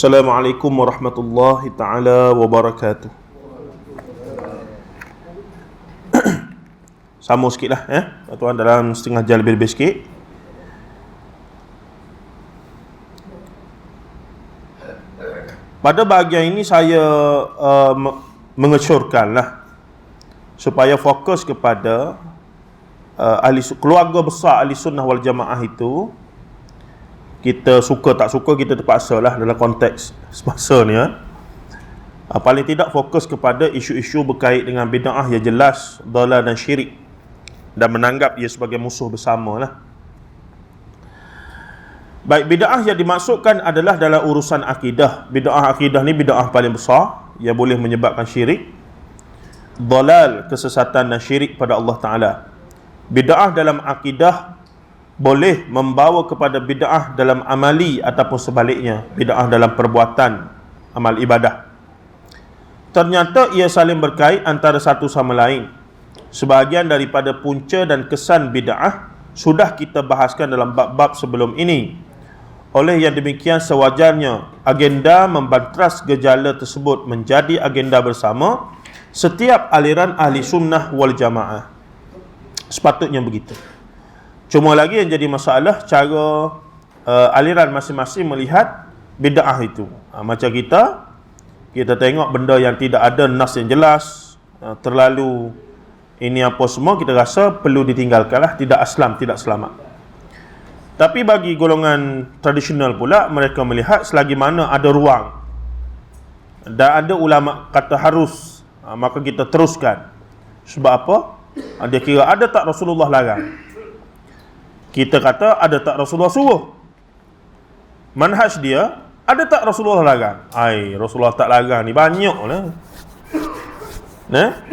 Assalamualaikum warahmatullahi taala wabarakatuh. Sama sikit lah tuan, dalam setengah jam lebih sikit. Pada bahagian ini saya mengesyorkan lah supaya fokus kepada keluarga besar ahli sunnah wal jamaah itu. Kita suka tak suka, kita terpaksa lah dalam konteks semasa ni paling tidak fokus kepada isu-isu berkait dengan bid'ah yang jelas, dalal dan syirik, dan menanggap ia sebagai musuh bersama lah. Baik, bid'ah yang dimaksudkan adalah dalam urusan akidah. Bid'ah akidah ni bid'ah paling besar yang boleh menyebabkan syirik, dalal, kesesatan dan syirik pada Allah Ta'ala. Bid'ah dalam akidah boleh membawa kepada bid'ah dalam amali ataupun sebaliknya, bid'ah dalam perbuatan amal ibadah. Ternyata ia saling berkait antara satu sama lain. Sebahagian daripada punca dan kesan bid'ah sudah kita bahaskan dalam bab-bab sebelum ini. Oleh yang demikian, sewajarnya agenda membantras gejala tersebut menjadi agenda bersama setiap aliran ahli sunnah wal jamaah. Sepatutnya begitu. Cuma lagi yang jadi masalah cara aliran masing-masing melihat bid'ah itu. Macam kita tengok benda yang tidak ada nas yang jelas, terlalu ini apa semua, kita rasa perlu ditinggalkanlah, tidak aslam, tidak selamat. Tapi bagi golongan tradisional pula, mereka melihat selagi mana ada ruang dan ada ulama kata harus, maka kita teruskan. Sebab apa? Dia kira ada tak Rasulullah larang. Kita kata ada tak Rasulullah suruh. Manhaj dia, ada tak Rasulullah larang? Rasulullah tak larang ni banyak lah.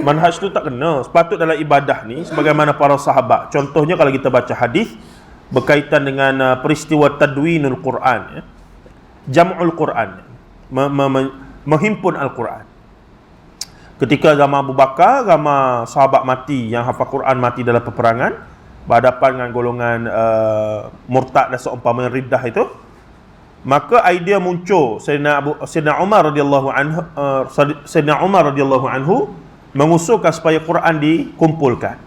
Manhaj tu tak kena. Sepatut dalam ibadah ni sebagaimana para sahabat. Contohnya kalau kita baca hadis berkaitan dengan peristiwa tadwinul Quran, jam'ul Quran, menghimpun Al-Quran. Ketika zaman Abu Bakar, ramai sahabat mati yang hafal Quran mati dalam peperangan, berhadapan dengan golongan murtad dan seumpama riddah itu, maka idea muncul Sayyidina Umar radhiyallahu anhu mengusulkan supaya Quran dikumpulkan.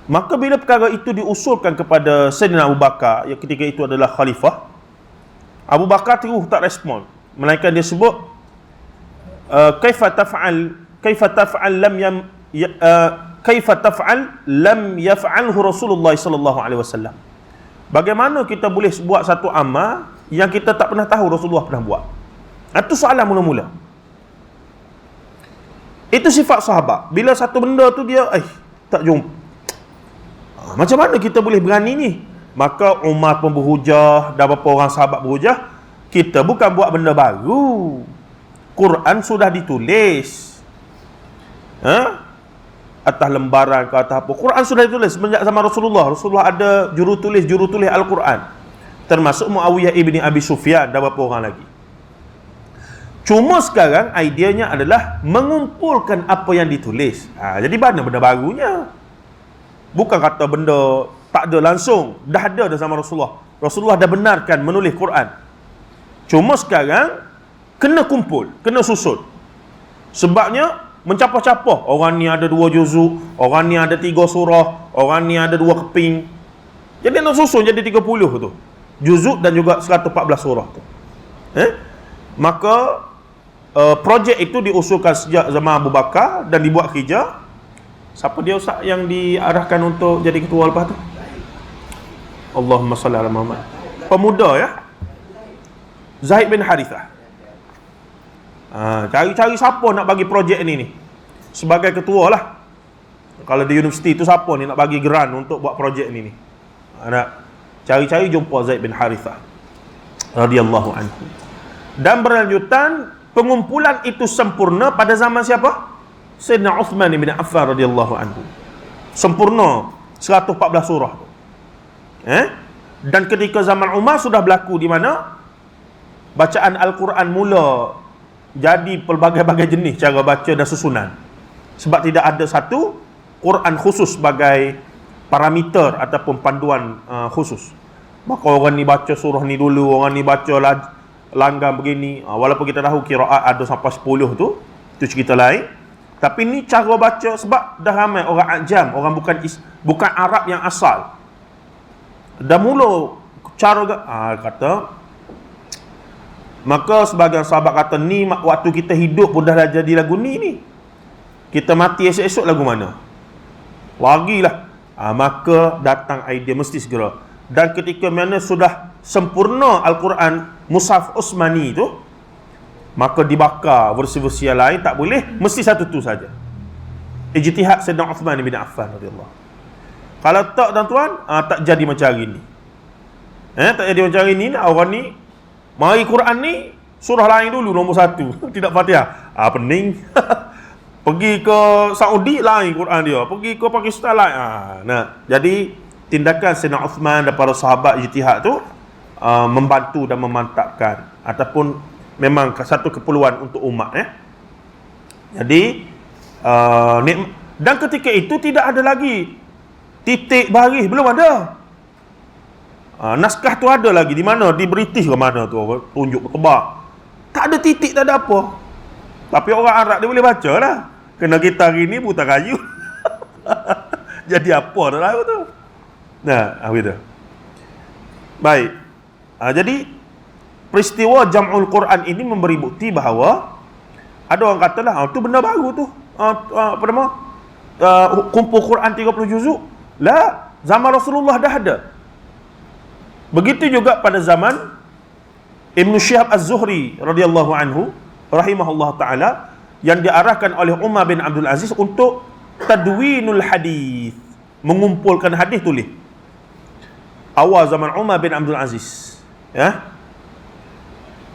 Maka bila perkara itu diusulkan kepada Sayyidina Abu Bakar, yang ketika itu adalah khalifah, Abu Bakar terus tak respon, melainkan dia sebut kaifa taf'al lam yaf'alhu Rasulullah sallallahu alaihi wasallam. Bagaimana kita boleh buat satu amal yang kita tak pernah tahu Rasulullah pernah buat? Itu soalan mula-mula. Itu sifat sahabat. Bila satu benda tu dia tak jumpa, macam mana kita boleh berani ni? Maka Umar pun berhujah, dan beberapa orang sahabat berhujah, kita bukan buat benda baru. Quran sudah ditulis. Atas lembaran ke atas apa, Quran sudah ditulis semenjak zaman Rasulullah. Rasulullah ada jurutulis Al-Quran, termasuk Muawiyah ibni Abi Sufyan dan beberapa orang lagi. Cuma sekarang ideanya adalah mengumpulkan apa yang ditulis. Jadi mana benda barunya? Bukan kata benda tak ada langsung, dah ada zaman Rasulullah. Rasulullah dah benarkan menulis Quran. Cuma sekarang kena kumpul, kena susun. Sebabnya mencapah-capah, orang ni ada 2 juzuk, orang ni ada 3 surah, orang ni ada 2 keping. Jadi nak susun jadi 30 tu juzuk dan juga 114 surah tu. Maka projek itu diusulkan sejak zaman Abu Bakar dan dibuat kerja. Siapa dia ustaz yang diarahkan untuk jadi ketua lepas tu? Allahumma salli ala Muhammad. Pemuda ya, Zaid bin Harithah. Cari-cari siapa nak bagi projek ni sebagai ketua lah. Kalau di universiti tu siapa ni nak bagi geran untuk buat projek ni nak cari-cari, jumpa Zaid bin Harithah radhiyallahu anhu. Dan berlanjutan pengumpulan itu sempurna pada zaman siapa? Sayyidina Uthman bin Affan radhiyallahu anhu. Sempurna 114 surah tu. Dan ketika zaman Umar sudah berlaku di mana bacaan Al-Quran mula jadi pelbagai-bagai jenis cara baca dan susunan. Sebab tidak ada satu Quran khusus sebagai parameter ataupun panduan khusus. Maka orang ni baca surah ni dulu, orang ni baca langgar begini. Walaupun kita tahu qiraat ada sampai 10 tu, itu cerita lain. Tapi ni cara baca, sebab dah ramai orang ajam, orang bukan Arab yang asal. Dah mula cara kata, maka sebagian sahabat kata, ni waktu kita hidup pun dah jadi lagu ni. Kita mati esok-esok lagu mana? Lagilah. Maka datang idea mesti segera. Dan ketika mana sudah sempurna Al-Quran Mushaf Utsmani tu, maka dibakar versi-versi yang lain, tak boleh, mesti satu tu saja. Ijtihad Sayyidina Uthman bin Affan radhiyallahu. Kalau tak tuan-tuan, tak jadi macam hari ni. Tak jadi macam hari ni, orang ni mari Quran ni surah lain dulu nombor 1, tidak Fatihah. Pening. Pergi ke Saudi lain Quran dia, pergi ke Pakistan lain. Jadi tindakan Sayyidina Uthman dan para sahabat ijtihad tu membantu dan memantapkan, ataupun memang satu keperluan untuk umat. Jadi dan ketika itu tidak ada lagi titik baris, belum ada. Naskah tu ada lagi di mana? Di British ke mana tu, tunjuk bertebar. Tak ada titik, tak ada apa. Tapi orang Arab dia boleh baca lah. Kena kita hari ni buta kayu. Jadi apa dah lah tu. Begitu. Baik. Jadi peristiwa Jam'ul Quran ini memberi bukti bahawa ada orang katalah tu benda baru tu. Apa nama? Kumpul Quran 30 juzuk. La, zaman Rasulullah dah ada. Begitu juga pada zaman Ibn Syihab Az-Zuhri radhiyallahu anhu rahimahullah taala, yang diarahkan oleh Umar bin Abdul Aziz untuk tadwinul hadis, mengumpulkan hadis tulis. Awal zaman Umar bin Abdul Aziz,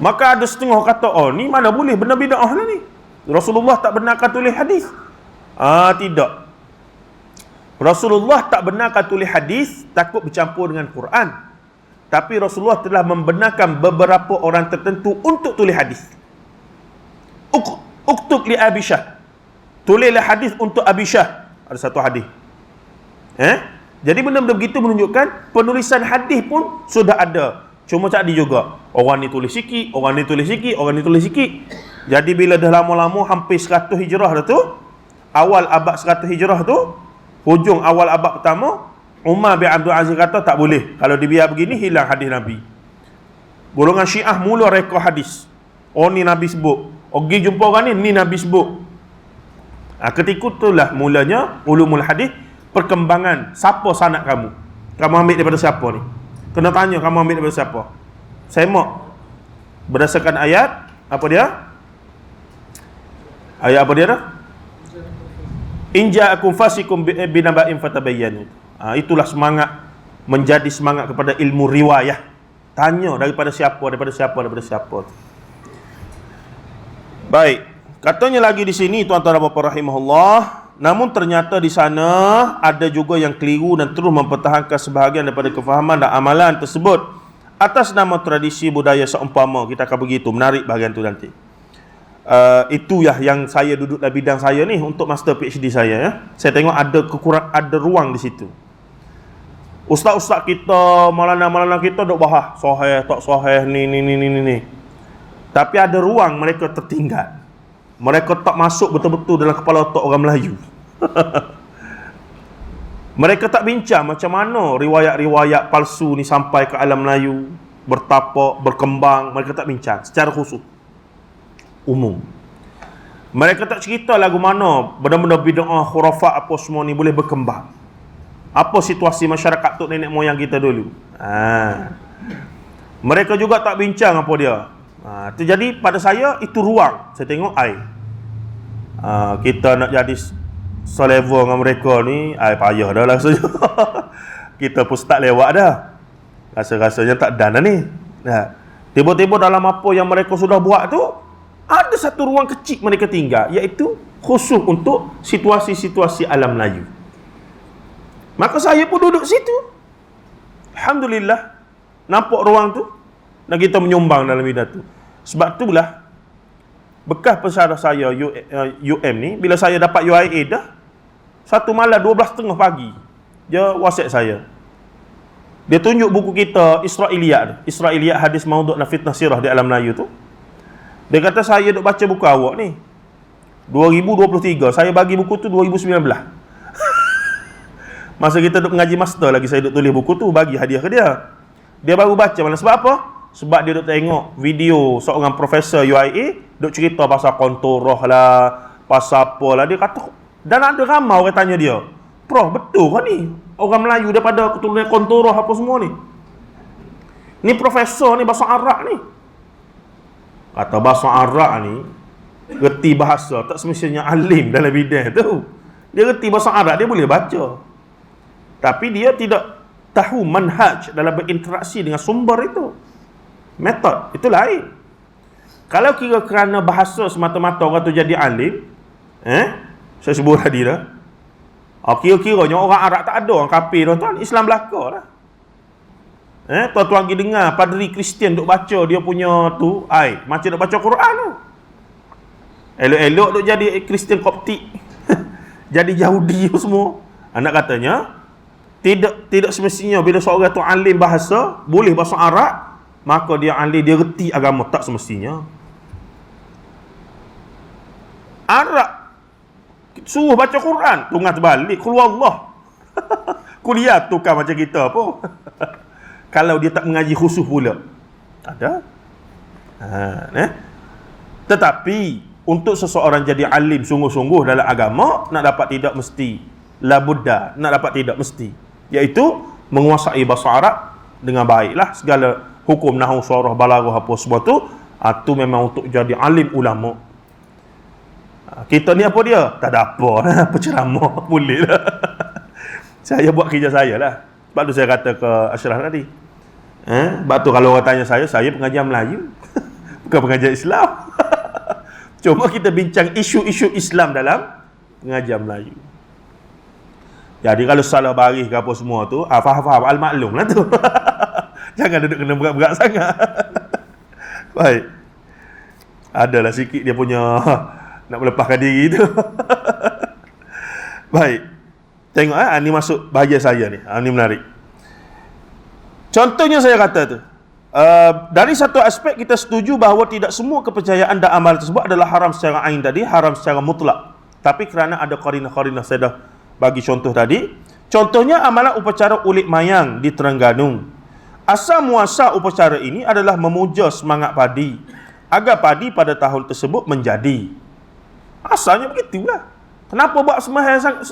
maka ada setengah kata, ni mana boleh, benda bid'ah lah ni. Rasulullah tak benarkan tulis hadis. Tidak. Rasulullah tak benarkan tulis hadis, takut bercampur dengan Quran. Tapi Rasulullah telah membenarkan beberapa orang tertentu untuk tulis hadis. Uktub li Abi Syah, tulislah hadis untuk Abi Syah. Ada satu hadis. Jadi benda-benda begitu menunjukkan penulisan hadis pun sudah ada. Cuma tak ada juga. Orang ni tulis sikit, orang ni tulis sikit, orang ni tulis sikit. Jadi bila dah lama-lama hampir 100 hijrah dah tu, awal abad 100 hijrah tu, hujung awal abad pertama, Umar bin Abdul Aziz kata tak boleh. Kalau dibiar begini, hilang hadis Nabi. Golongan Syiah mula rekod hadis. Ni Nabi sebut. Pergi jumpa orang ni Nabi sebut. Ketika itulah mulanya ulumul hadis, perkembangan. Siapa sanad kamu? Kamu ambil daripada siapa ni? Kena tanya kamu ambil daripada siapa? Semak berdasarkan ayat apa dia? Ayat apa dia dah? In ja'akum fasikum binaba'in fatabayyanu. Itulah semangat, menjadi semangat kepada ilmu riwayah. Tanya daripada siapa, daripada siapa, daripada siapa. Baik, katanya lagi di sini tuan-tuan dan puan rahimahullah, namun ternyata di sana ada juga yang keliru dan terus mempertahankan sebahagian daripada kefahaman dan amalan tersebut atas nama tradisi budaya seumpama. Kita akan begitu, menarik bahagian tu nanti. Itu yang saya duduk dalam bidang saya ni untuk master PhD saya. Saya tengok ada ruang di situ. Ustaz-ustaz kita, malana-malana kita duk bahas sahih tak sahih ni. Tapi ada ruang mereka tertinggal. Mereka tak masuk betul-betul dalam kepala otak orang Melayu. Mereka tak bincang macam mana riwayat-riwayat palsu ni sampai ke alam Melayu, bertapak, berkembang. Mereka tak bincang secara khusus, umum. Mereka tak cerita lagu mana benda-benda bid'ah, khurafat apa semua ni boleh berkembang. Apa situasi masyarakat tok nenek moyang kita dulu. Mereka juga tak bincang apa dia. Jadi pada saya itu ruang. Saya tengok kita nak jadi selevel dengan mereka ni, payah dah lah rasanya. Kita pun start lewat dah. Rasa-rasanya tak dan dah ni. Tiba-tiba dalam apa yang mereka sudah buat tu, ada satu ruang kecil mereka tinggal, iaitu khusus untuk situasi-situasi alam Melayu. Maka saya pun duduk situ. Alhamdulillah, nampak ruang tu dan kita menyumbang dalam bidang tu. Sebab itulah bekas pesara saya UM ni, bila saya dapat UIA dah, satu malam 12.30 pagi dia WhatsApp saya. Dia tunjuk buku kita Israiliyat hadis maudhu' dan fitnah sirah di alam Melayu tu. Dia kata saya duk baca buku awak ni 2023, saya bagi buku tu 2019. Masa kita duk mengaji master lagi, saya duk tulis buku tu, bagi hadiah ke dia. Dia baru baca malam. Sebab apa? Sebab dia duk tengok video seorang profesor UIA duk cerita pasal konturoh lah, pasal apa lah. Dia kata, dan ada ramai orang tanya dia, Prof, betul kan ni? Orang Melayu daripada keturunan konturoh apa semua ni? Ni profesor ni bahasa Arab ni. Kata bahasa Arab ni, reti bahasa, tak semestinya alim dalam bidang tu. Dia reti bahasa Arab, dia boleh baca. Tapi dia tidak tahu manhaj dalam berinteraksi dengan sumber itu. Metod, itu lain. Kalau kira kerana bahasa semata-mata orang tu jadi alim, saya sebut tadi dah, kira-kiranya orang Arab tak ada, orang kafir tuan-tuan, Islam belaka lah. Tuan-tuan pergi dengar padri Kristian duk baca dia punya tu, macam duk baca Quran tu. Elok-elok duk jadi Kristian Koptik. Jadi Yahudi semua. Anak katanya, tidak semestinya bila seorang tu alim bahasa, boleh bahasa Arab, maka dia alim, dia reti agama. Tak semestinya. Arab suruh baca Quran, tunggat balik keluar Allah. Kuliah tukar macam kita apa. Kalau dia tak mengaji khusus pula. Ada. Tetapi untuk seseorang jadi alim sungguh-sungguh dalam agama, nak dapat tidak mesti, la budda, nak dapat tidak mesti, iaitu menguasai bahasa Arab dengan baiklah. Segala hukum nahwu, syarah, balaghah apa semua tu, tu memang untuk jadi alim ulama. Kita ni apa dia? Tak ada apa. Penceramah boleh lah. Saya buat kerja saya lah. Sebab tu saya kata ke Ashraf tadi, sebab tu kalau orang tanya saya pengajar Melayu. Bukan pengajar Islam. Cuma kita bincang isu-isu Islam dalam pengajar Melayu. Jadi kalau salah baris ke apa semua tu, faham-faham, al-maklum lah tu. Jangan duduk kena berat-berat sangat. Baik. Adalah sikit dia punya nak melepaskan diri tu. Baik. Tengok ni masuk bahagian saya ni. Ni menarik. Contohnya saya kata tu, dari satu aspek kita setuju bahawa tidak semua kepercayaan dan amal tersebut adalah haram secara ain tadi, haram secara mutlak. Tapi kerana ada qarinah-qarinah, saya dah bagi contoh tadi. Contohnya amalan upacara ulit mayang di Terengganu. Asal muasal upacara ini adalah memuja semangat padi agar padi pada tahun tersebut menjadi. Asalnya begitulah. Kenapa buat sembahyang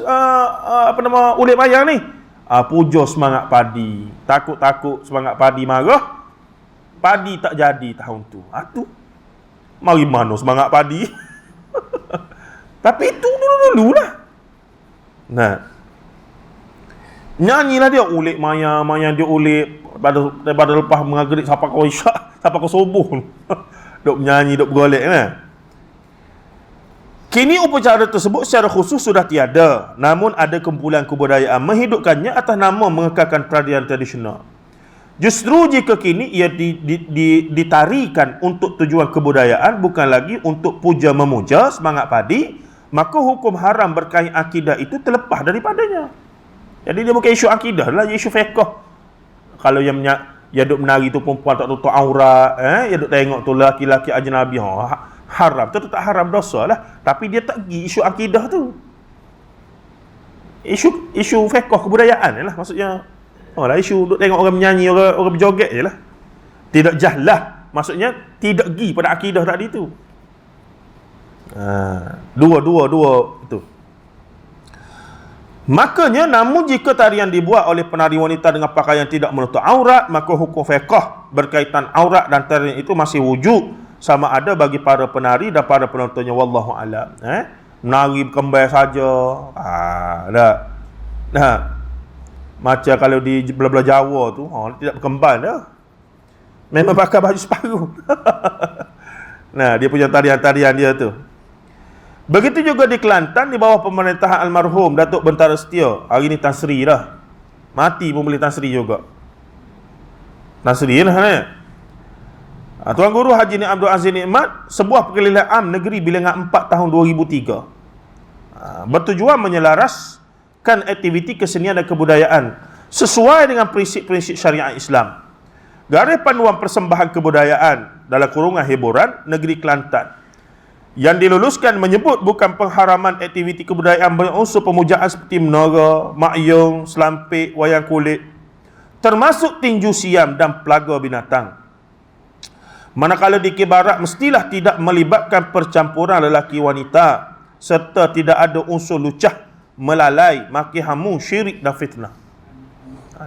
ulit mayang ni? Puja semangat padi. Takut-takut semangat padi marah, padi tak jadi tahun tu. Tu mari mana semangat padi. Tapi itu dulu-dululah. Nah, nyanyilah dia ulit mayang dia ulit daripada lepas maghrib sampai ke isyak, sampai ke subuh. Duk menyanyi, duk bergolek kan. Kini upacara tersebut secara khusus sudah tiada, namun ada kumpulan kebudayaan menghidupkannya atas nama mengekalkan peradilan tradisional. Justru jika kini ia ditarikan untuk tujuan kebudayaan, bukan lagi untuk puja memuja semangat padi, maka hukum haram berkait akidah itu terlepas daripadanya. Jadi dia bukan isu akidah lah, isu fiqh. Kalau yang duk menari tu perempuan tak tutup aurat, yang duk tengok tu laki-laki ajnabi, haram, tu tak haram, dosa lah. Tapi dia tak pergi isu akidah tu. Isu fiqh kebudayaan lah maksudnya. Isu duk tengok orang menyanyi, orang berjoget je lah. Tidak jahlah, maksudnya tidak pergi pada akidah tadi tu. Dua itu. Makanya, namun jika tarian dibuat oleh penari wanita dengan pakaian tidak menutup aurat, maka hukum fiqh berkaitan aurat dan tarian itu masih wujud, sama ada bagi para penari dan para penontonnya. Wallahu a'lam. Menari berkembar saja. Macam kalau di belah-belah Jawa tu, tidak berkembar dah. Memang pakai baju separuh. Dia punya tarian-tarian dia tu. Begitu juga di Kelantan, di bawah pemerintahan almarhum Datuk Bentara Setia. Hari ni Tan Sri dah. Mati pun boleh Tan Sri juga. Tan Sri lah kan. Tuan Guru Haji Ni Abdul Aziz Nikmat, sebuah pengadilan am negeri Bilangan 4 tahun 2003, bertujuan menyelaraskan aktiviti kesenian dan kebudayaan sesuai dengan prinsip-prinsip syariat Islam. Garis panduan persembahan kebudayaan dalam kurungan hiburan negeri Kelantan yang diluluskan menyebut bukan pengharaman aktiviti kebudayaan berunsur pemujaan seperti menara, makyung, selampik, wayang kulit, termasuk tinju siam dan pelaga binatang. Manakala di Barat mestilah tidak melibatkan percampuran lelaki wanita serta tidak ada unsur lucah, melalai, maki hamu, syirik dan fitnah.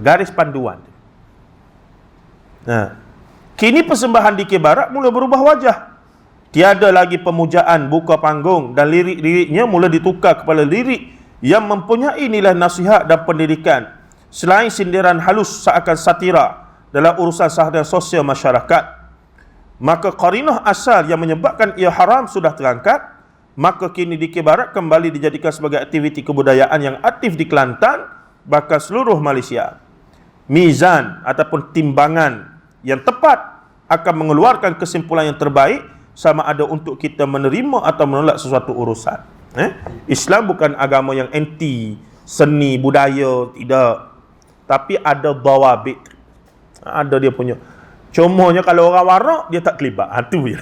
Garis panduan. Nah, kini persembahan di Barat mula berubah wajah. Tiada lagi pemujaan buka panggung dan lirik-liriknya mula ditukar kepada lirik yang mempunyai nilai nasihat dan pendidikan, selain sindiran halus seakan satira dalam urusan seharian sosial masyarakat. Maka qarinah asal yang menyebabkan ia haram sudah terangkat, maka kini di Barat kembali dijadikan sebagai aktiviti kebudayaan yang aktif di Kelantan, bahkan seluruh Malaysia. Mizan ataupun timbangan yang tepat akan mengeluarkan kesimpulan yang terbaik sama ada untuk kita menerima atau menolak sesuatu urusan. Islam bukan agama yang anti seni budaya, tidak. Tapi ada dawabit. Ada dia punya. Contohnya kalau orang warak dia tak terlibat. Itu je.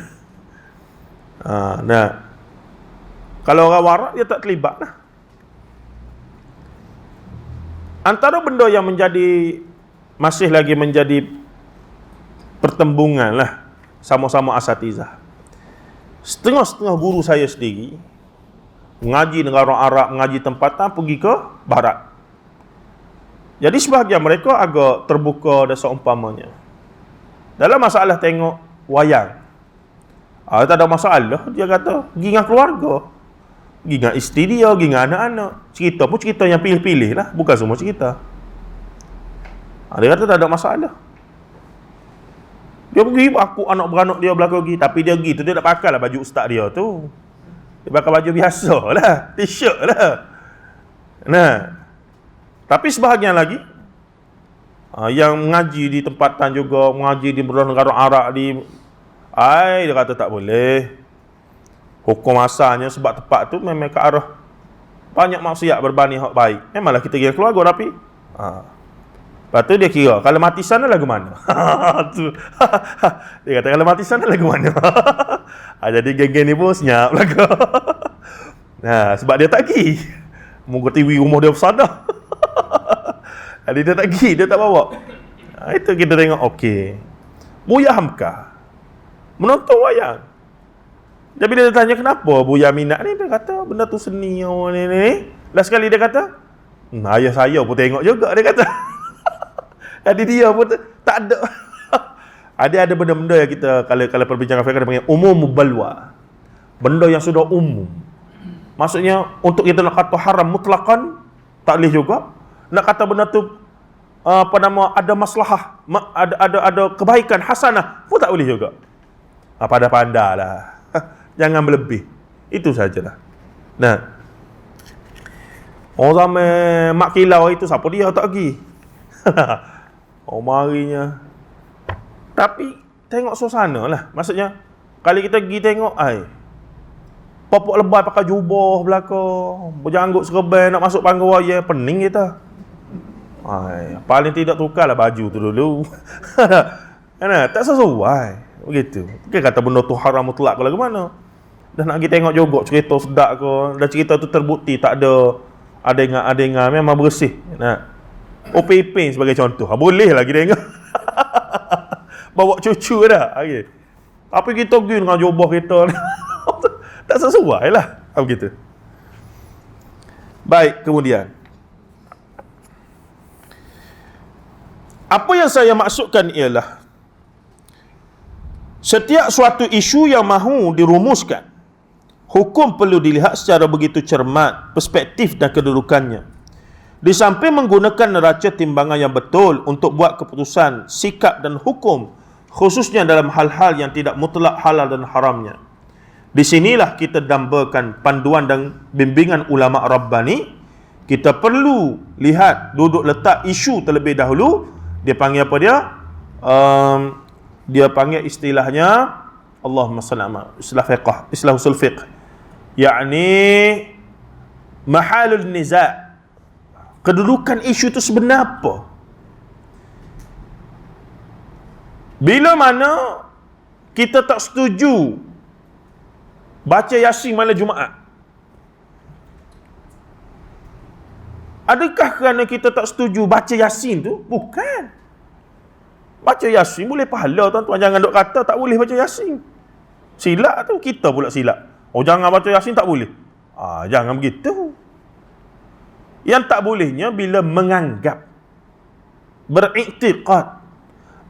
Nah. Kalau orang warak dia tak terlibat lah. Antara benda yang masih lagi menjadi pertembungan lah sama-sama asatizah. Setengah-setengah guru saya sendiri mengaji negara Arab, mengaji tempatan pergi ke Barat. Jadi sebahagian mereka agak terbuka dan seumpamanya. Dalam masalah tengok wayang, tak ada masalah. Dia kata, pergi dengan keluarga, pergi dengan isteri dia, pergi dengan anak-anak. Cerita pun cerita yang pilih-pilih lah, bukan semua cerita. Dia kata tak ada masalah. Dia pergi, aku anak beranak dia belakang pergi. Tapi dia pergi tu, dia tak pakai lah baju ustaz dia tu. Dia pakai baju biasa lah, t-shirt lah. Nah, tapi sebahagian lagi yang mengaji di tempatan juga, mengaji di negara Arab dia kata tak boleh. Hukum asalnya sebab tempat tu memang ke arah banyak maksiat berbanding hak baik. Memanglah kita kira keluarga tapi lepas tu dia kira, kalau mati sana lagu mana? Dia kata, kalau mati sana lagu mana? Jadi geng-geng ni pun senyap lagu. Nah, sebab dia tak pergi. Moga TV rumah dia besar dah. Jadi dia tak pergi, dia tak bawa. Itu kita tengok, okey. Buya Hamka menonton wayang. Jadi bila dia tanya kenapa Buya minat ni, dia kata, benda tu seni ni. Last sekali dia kata, ayah saya pun tengok juga, dia kata. Jadi dia pun tak ada. Ada benda-benda yang kita kalau perbincangan fiqh panggil umum balwa. Benda yang sudah umum. Maksudnya untuk kita nak kata haram mutlaqan tak boleh juga. Nak kata benda tu ada maslahah, ada kebaikan hasanah pun tak boleh juga. Pandai-pandailah. Jangan berlebih. Itu sajalah. Nah. Orang ramai mak kilau itu siapa dia tak pergi. Marinya. Tapi tengok suasana lah. Maksudnya kali kita pergi tengok popok lebay pakai jubah belakang, berjanggut serban nak masuk panggung raya, pening kita. Paling tidak tukarlah baju tu dulu. Kan tak sesuai begitu. Bukan kata benda tu haram mutlak ke lagu mana. Dah nak pergi tengok jogok cerita sedap ke, dan cerita tu terbukti tak ada adengan memang bersih. Nah. OPP sebagai contoh. Boleh lagi tengok. Bawa cucu dah. Okay. Tapi kita pergi dengan jubah kita. Tak sesuai lah. Begitu. Baik, kemudian. Apa yang saya maksudkan ialah setiap suatu isu yang mahu dirumuskan, hukum perlu dilihat secara begitu cermat, perspektif dan kedudukannya. Di samping menggunakan neraca timbangan yang betul untuk buat keputusan, sikap dan hukum, khususnya dalam hal-hal yang tidak mutlak halal dan haramnya. Di sinilah kita dambakan panduan dan bimbingan ulama Rabbani. Kita perlu lihat duduk letak isu terlebih dahulu. Dia panggil apa dia? Dia panggil istilahnya Allahumma salli ala istilah fiqh, istilah usul fiqh. Yakni mahalul niza'. Kedudukan isu itu sebenar apa? Bila mana kita tak setuju baca Yasin malam Jumaat, adakah kerana kita tak setuju baca Yasin tu? Bukan. Baca Yasin boleh pahala, tuan-tuan. Jangan duk kata tak boleh baca Yasin. Silap tu, kita pula silap. Oh, jangan baca Yasin, tak boleh. Jangan begitu. Yang tak bolehnya bila menganggap, beriktiqad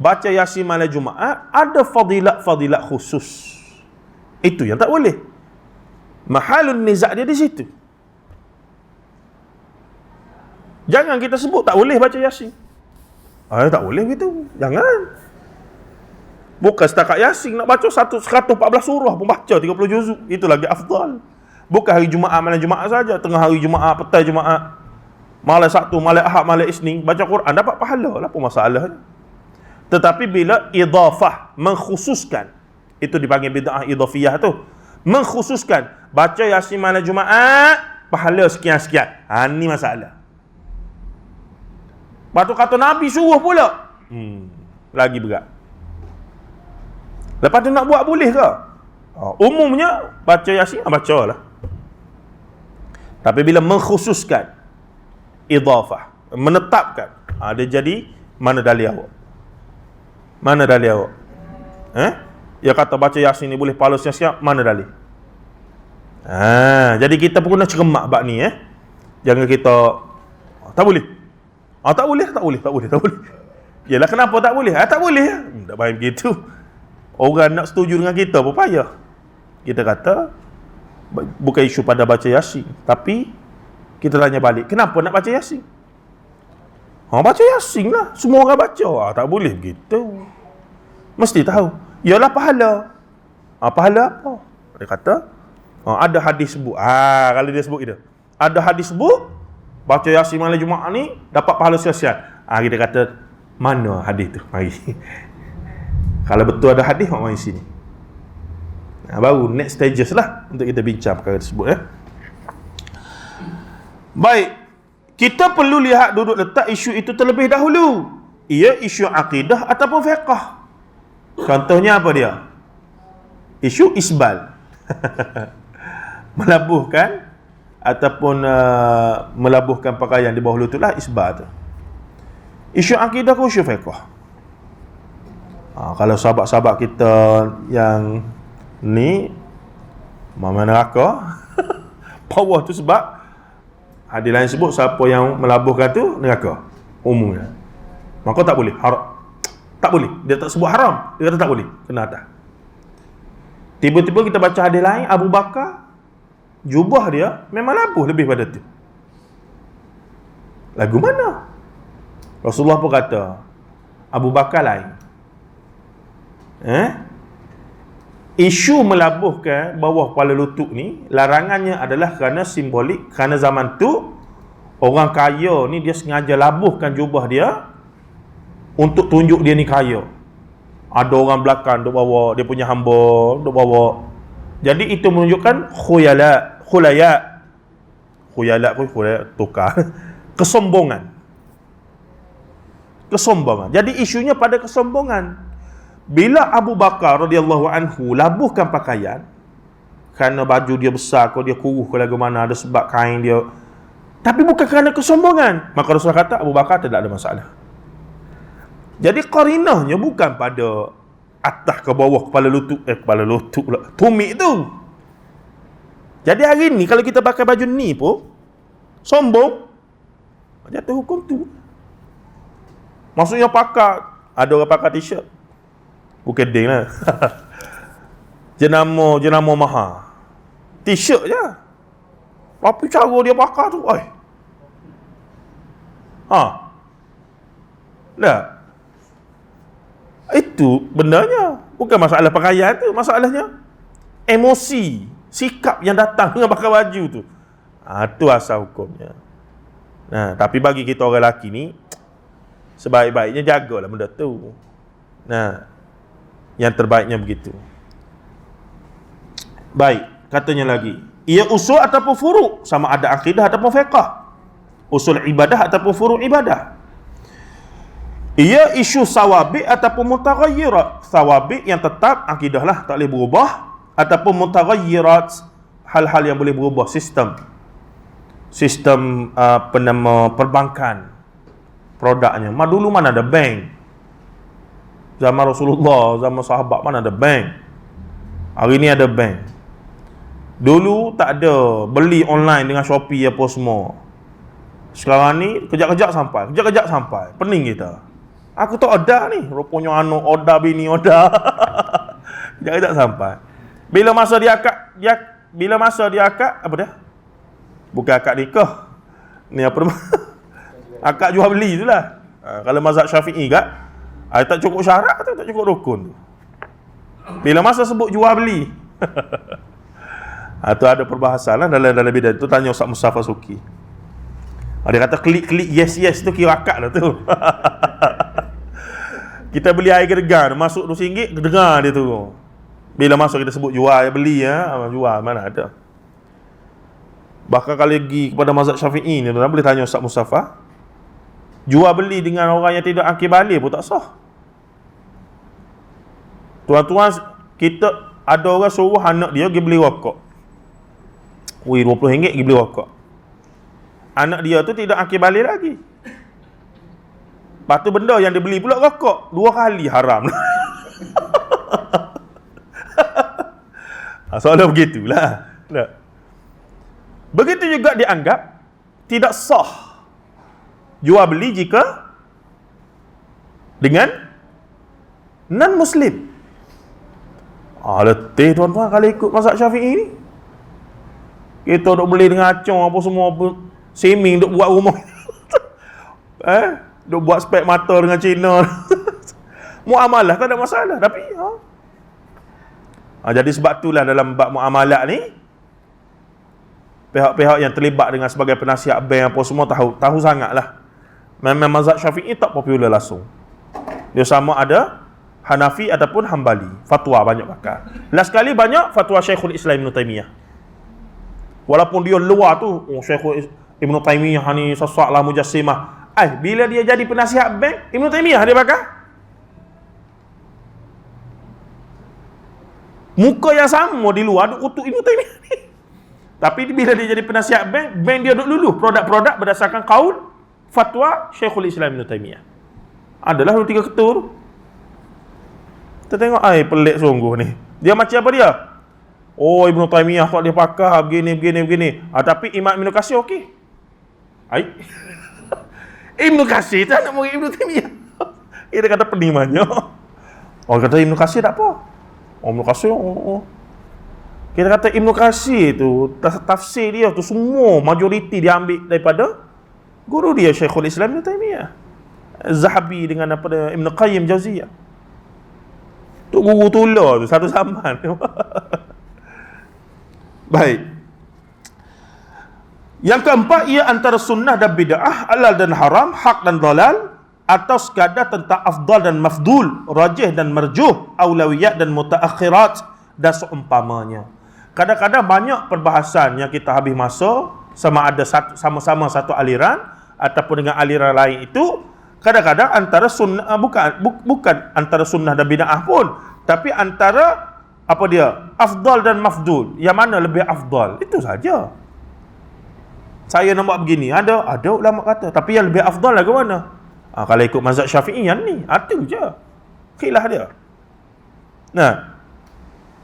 baca Yasin malam Jumaat ada fadilat-fadilat khusus. Itu yang tak boleh. Mahalun nizak dia di situ. Jangan kita sebut tak boleh baca Yasin. Tak boleh gitu. Jangan. Bukan setakat Yasin, nak baca 114 surah pun baca 30 juzuk. Itu lagi afdal. Bukan hari Jumaat, malam Jumaat saja. Tengah hari Jumaat, petang Jumaat, malam Sabtu, malam Ahad, malam Isnin, baca Quran, dapat pahala lah. Apa masalahnya? Tetapi bila idafah, mengkhususkan, itu dipanggil bid'ah idafiyah tu. Mengkhususkan, baca Yasin malam Jumaat, pahala sekian-sekian. Ni masalah. Lepas tu kata Nabi suruh pula. Lagi berat. Lepas tu nak buat boleh ke? Umumnya baca Yasin, bacalah. Tapi bila mengkhususkan, idafah, menetapkan, dia jadi mana dalil awak? Mana dalil awak? Dia kata baca Yasin ni boleh pahala siap-siap, mana dalil? Jadi kita pun kena cermat bab ni. Jangan kita tak boleh. Tak boleh. Yalah, kenapa tak boleh? Tak boleh. Tak baik begitu. Orang nak setuju dengan kita pun payah. Kita kata bukan isu pada baca Yasin, tapi kita tanya balik, kenapa nak baca Yasin? Baca Yasin lah, semua orang baca. Tak boleh begitu. Mesti tahu. Yalah pahala. Pahala apa? Dia kata ada hadis sebut. Kalau dia sebut itu, ada hadis sebut baca Yasin malam Jumaat ni dapat pahala siap-siap. Kita kata mana hadis tu? Mari. Kalau betul ada hadis, mari sini. Baru next stages lah untuk kita bincang perkara tersebut. Baik, kita perlu lihat duduk letak isu itu terlebih dahulu. Ia isu akidah ataupun fiqh. Contohnya apa dia? Isu isbal. Melabuhkan ataupun melabuhkan pakaian di bawah lutut lah, isbal tu. Isu akidah ke isu fiqh? Kalau sahabat-sahabat kita yang ni mama neraka, bawah tu sebab hadis lain sebut siapa yang melabuhkan tu neraka umumnya. Maka tak boleh. Tak boleh. Dia tak sebut haram, dia kata tak boleh, kena atas. Tiba-tiba kita baca hadis lain, Abu Bakar jubah dia memang labuh lebih pada tu. Lagu mana? Rasulullah pun kata Abu Bakar lain. Isu melabuhkan bawah kepala lutut ni, larangannya adalah kerana simbolik, kerana zaman tu orang kaya ni dia sengaja labuhkan jubah dia untuk tunjuk dia ni kaya. Ada orang belakang duk bawa, dia punya hamba duk bawa. Jadi itu menunjukkan khuyala tukar kesombongan. Jadi isunya pada kesombongan. Bila Abu Bakar radhiyallahu anhu labuhkan pakaian kerana baju dia besar, kalau dia kuruh ke lagu mana, ada sebab kain dia, tapi bukan kerana kesombongan, maka Rasulullah kata Abu Bakar tidak ada masalah. Jadi qarinahnya bukan pada atas ke bawah kepala lutut lah, tumit tu. Jadi hari ni kalau kita pakai baju ni pun sombong, jatuh hukum tu. Maksudnya ada orang pakai t-shirt, bukan ding lah. jenama mahal, t-shirt je, tapi cara dia pakai tu, itu benarnya bukan masalah pakaian tu, masalahnya emosi, sikap yang datang dengan pakai baju tu. Tu asal hukumnya. Tapi bagi kita orang lelaki ni, sebaik-baiknya jagalah benda tu. Yang terbaiknya begitu. Baik, katanya lagi, ia usul ataupun furu', sama ada akidah ataupun fiqh. Usul ibadah ataupun furu' ibadah. Ia isu sawabik ataupun mutaghayyirat. Sawabik yang tetap, akidah lah, tak boleh berubah. Ataupun mutaghayyirat, hal-hal yang boleh berubah, sistem penama perbankan, produknya. Dulu mana ada bank? Zaman Rasulullah, zaman sahabat mana ada bank? Hari ni ada bank. Dulu tak ada, beli online dengan Shopee apa semua. Sekarang ni kejap-kejap sampai. Pening kita. Aku tak order ni, rupanya order bini order. Kejap-kejap sampai. Bila masa dia akad apa dah? Bukan akad nikah. Ni apa nama? Akad jual beli itulah. Kalau mazhab Syafi'i kat, tak cukup syarat atau tak cukup rukun tu. Bila masa sebut jual beli. Tu ada perbahasan lah dalam bidang tu, tanya Ustaz Mustafa Suki. Dia kata klik yes tu kira akad lah tu. Kita beli air gedegan, masuk RM2, dengar dia tu. Bila masuk kita sebut jual beli jual mana ada. Bahkan kalau pergi kepada mazhab Syafi'i ni, boleh tanya Ustaz Mustafa. Jual beli dengan orang yang tidak akil balik pun tak sah. Tuan-tuan, kita ada orang suruh anak dia pergi beli rokok. RM20 pergi beli rokok. Anak dia tu tidak akil balik lagi. Lepas tu benda yang dia beli pula rokok. 2 kali haram. Soalan begitulah. Begitu juga dianggap tidak sah jual beli jika dengan non-Muslim. Letih tuan-tuan kalau ikut mazhab Syafi'i ni. Kita duk beli dengan acung apa semua, seming duk buat rumah. Duk buat spek mata dengan Cina. Muamalah tak ada masalah, tapi jadi sebab itulah dalam bab muamalah ni, pihak-pihak yang terlibat dengan sebagai penasihat bank apa semua tahu sangatlah. Memang mazhab Syafi'i tak popular langsung. Dia sama ada Hanafi ataupun Hambali. Fatwa banyak pakar. Last kali banyak fatwa Syekhul Islam Ibn Taymiyah. Walaupun dia luar tu, Syekhul Ibn Taymiyah ni sesak lah mujassimah. Bila dia jadi penasihat bank, Ibn Taymiyah dia pakar. Muka yang sama di luar duk kutuk Ibn Taymiyah ni. Tapi bila dia jadi penasihat bank dia duk luluh produk-produk berdasarkan qaul fatwa Syekhul Islam Ibn Taymiyah. Adalah 2-3 ketua tu. Kita tengok, pelik sungguh ni. Dia macam apa dia? Ibn Taymiyah tak dia pakar begini. Tapi Imam Ibn Katsir okey. Ibn Katsir tak nak murid Ibn Taymiyah. Dia kata pening banyak. Orang kata Ibn Katsir tak apa. Ibn Katsir kita kata Ibn Katsir tu tafsir dia tu semua majoriti dia ambil daripada guru dia Syekhul Islam Ibn Taymiyah. Zahabi dengan Ibn Qayyim Jauziyah. Tu guru tula tu satu zaman. Baik. Yang keempat, ia antara sunnah dan bid'ah, halal dan haram, hak dan dalal, atau sekadar tentang afdal dan mafdul, rajih dan marjuh, aulawiyat dan mutaakhirat, dan seumpamanya. Kadang-kadang banyak perbahasan yang kita habis masa, sama-sama satu aliran ataupun dengan aliran lain itu, kadang-kadang antara sunnah bukan antara sunnah dan bid'ah pun, tapi antara apa dia? Afdal dan mafdul. Yang mana lebih afdal? Itu saja. Saya nak buat begini, ada ulama kata, tapi yang lebih afdal lagu mana? Kalau ikut mazhab Syafi'i yang ni, itu je khilaf dia. Nah,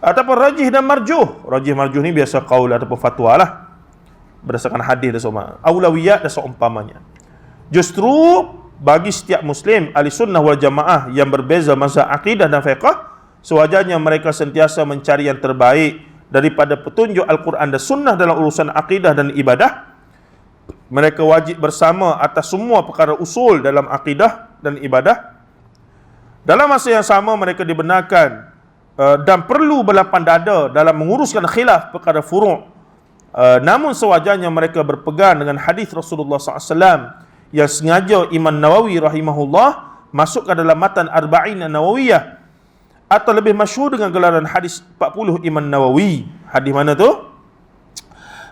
ataupun rajih dan marjuh. Rajih marjuh ni biasa qaul ataupun fatwa lah, berdasarkan hadis dan seumpamanya. Aulawiyat dan seumpamanya. Justru bagi setiap Muslim ahli sunnah wal jamaah yang berbeza mazhab akidah dan fiqh, sewajarnya mereka sentiasa mencari yang terbaik daripada petunjuk Al-Quran dan Sunnah dalam urusan akidah dan ibadah. Mereka wajib bersama atas semua perkara usul dalam akidah dan ibadah. Dalam masa yang sama mereka dibenarkan dan perlu berlapang dada dalam menguruskan khilaf perkara furu'. Namun sewajarnya mereka berpegang dengan hadis Rasulullah SAW yang sengaja Imam Nawawi rahimahullah masukkan dalam matan Arba'in An-Nawawiyah, atau lebih masyhur dengan gelaran hadis 40 Imam Nawawi. Hadis mana tu?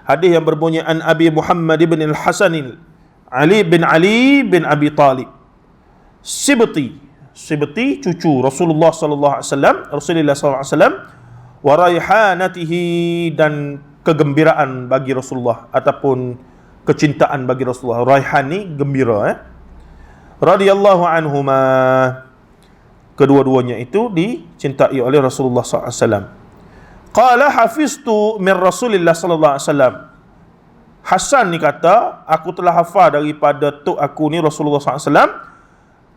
Hadis yang berbunyi Abi Muhammad ibn al-Hasan Ali bin Abi Talib Sibti cucu Rasulullah sallallahu alaihi wasallam, wa raihanatihi, dan kegembiraan bagi Rasulullah ataupun kecintaan bagi Rasulullah. Raihan ni gembira, radhiyallahu anhuma, kedua-duanya itu dicintai oleh Rasulullah sallallahu alaihi wasallam. Qala hafiztu min Rasulillah sallallahu alaihi wasallam. Hasan ni kata, aku telah hafal daripada tok aku ni Rasulullah sallallahu alaihi wasallam,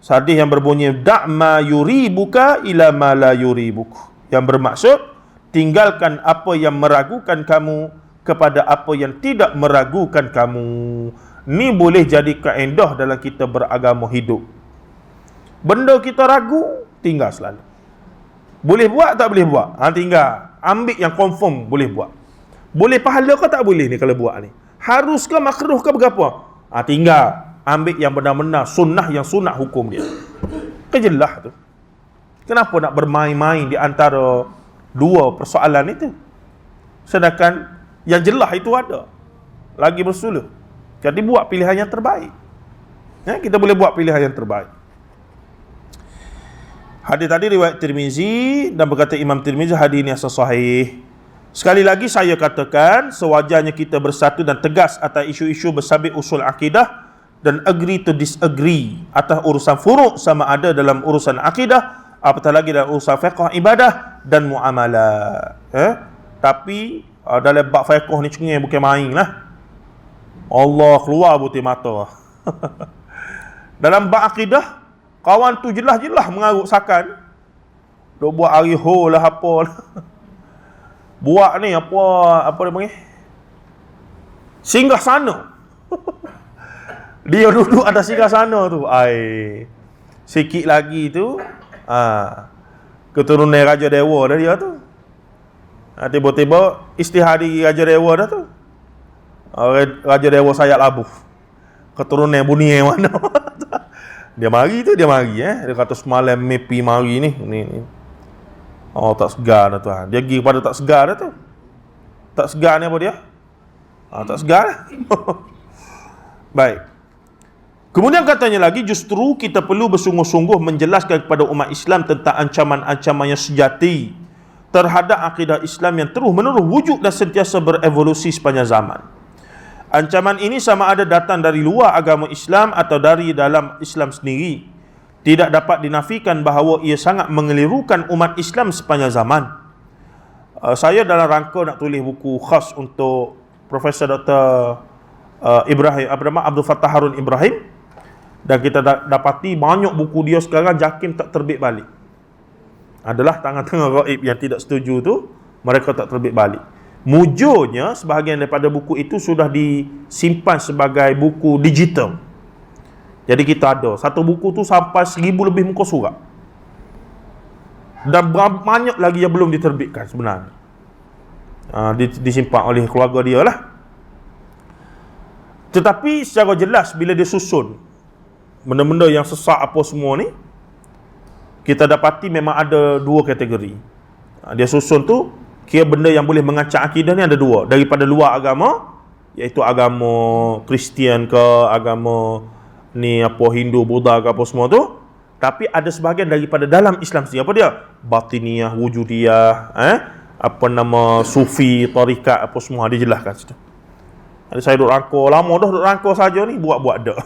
hadis yang berbunyi da'ma yuribuka ila ma la yuribuk, yang bermaksud tinggalkan apa yang meragukan kamu kepada apa yang tidak meragukan kamu. Ni boleh jadi kaedah dalam kita beragama hidup. Benda kita ragu, tinggal selalu. Boleh buat tak boleh buat? Tinggal. Ambil yang confirm boleh buat. Boleh pahala ke tak boleh ni kalau buat ni? Harus ke makruh ke berapa? Tinggal. Ambil yang benar-benar sunnah, yang sunnah hukum dia. Kejelah tu. Kenapa nak bermain-main di antara dua persoalan itu? Sedangkan yang jelas itu ada. Lagi bersuluh. Jadi buat pilihan yang terbaik. Kita boleh buat pilihan yang terbaik. Hadis tadi riwayat Tirmizi, dan berkata Imam Tirmizi hadis ini sahih. Sekali lagi saya katakan, sewajarnya kita bersatu dan tegas atas isu-isu bersabit usul akidah dan agree to disagree atas urusan furuk, sama ada dalam urusan akidah, apatah lagi dalam urusan fiqh, ibadah dan muamalah. Tapi dalam bab fiqh ni cengeng bukan main lah. Allah keluar butir mata. Dalam bab akidah, kawan tu jelas-jelas mengarut sakan. Duk buat ariho lah apa lah. Buat ni apa dia panggil? Singgah sana. Dia duduk atas singgah sana tu. Sikit lagi tu keturunan Raja Dewa dah dia tu. Tiba-tiba istihari Raja Dewa dah tu. Raja Dewa Sayat Labuh. Keturunan Bunia mana? Dia mari. Dia kata semalam mepi mari ni. Tak segar dah tuan. Dia pergi kepada tak segar dah tu. Tak segar ni apa dia? Tak segar dah. Baik. Kemudian katanya lagi, justru kita perlu bersungguh-sungguh menjelaskan kepada umat Islam tentang ancaman-ancaman yang sejati terhadap akidah Islam yang terus-menerus wujud dan sentiasa berevolusi sepanjang zaman. Ancaman ini sama ada datang dari luar agama Islam atau dari dalam Islam sendiri. Tidak dapat dinafikan bahawa ia sangat mengelirukan umat Islam sepanjang zaman. Saya dalam rangka nak tulis buku khas untuk Profesor Dr. Abdul Fattah Harun Ibrahim, dan kita dapati banyak buku dia sekarang JAKIM tak terbit balik. Adalah tangan-tangan gaib yang tidak setuju tu, mereka tak terbit balik. Mujurnya sebahagian daripada buku itu sudah disimpan sebagai buku digital. Jadi kita ada satu buku tu sampai 1000 lebih muka surat. Dan banyak lagi yang belum diterbitkan sebenarnya. Disimpan oleh keluarga dia lah. Tetapi secara jelas bila dia susun benda-benda yang sesat apa semua ni, kita dapati memang ada dua kategori. Dia susun tu, kira benda yang boleh mengancam akidah ni ada dua. Daripada luar agama, iaitu agama Kristian ke, agama ni apa Hindu, Buddha ke apa semua tu. Tapi ada sebahagian daripada dalam Islam sendiri. Apa dia? Batiniyah, Wujudiyah, apa nama, Sufi, Tarikat, apa semua dia jelaskan situ. Ada saya duduk rangkau, lama dah duduk rangkau saja ni, buat-buat dah.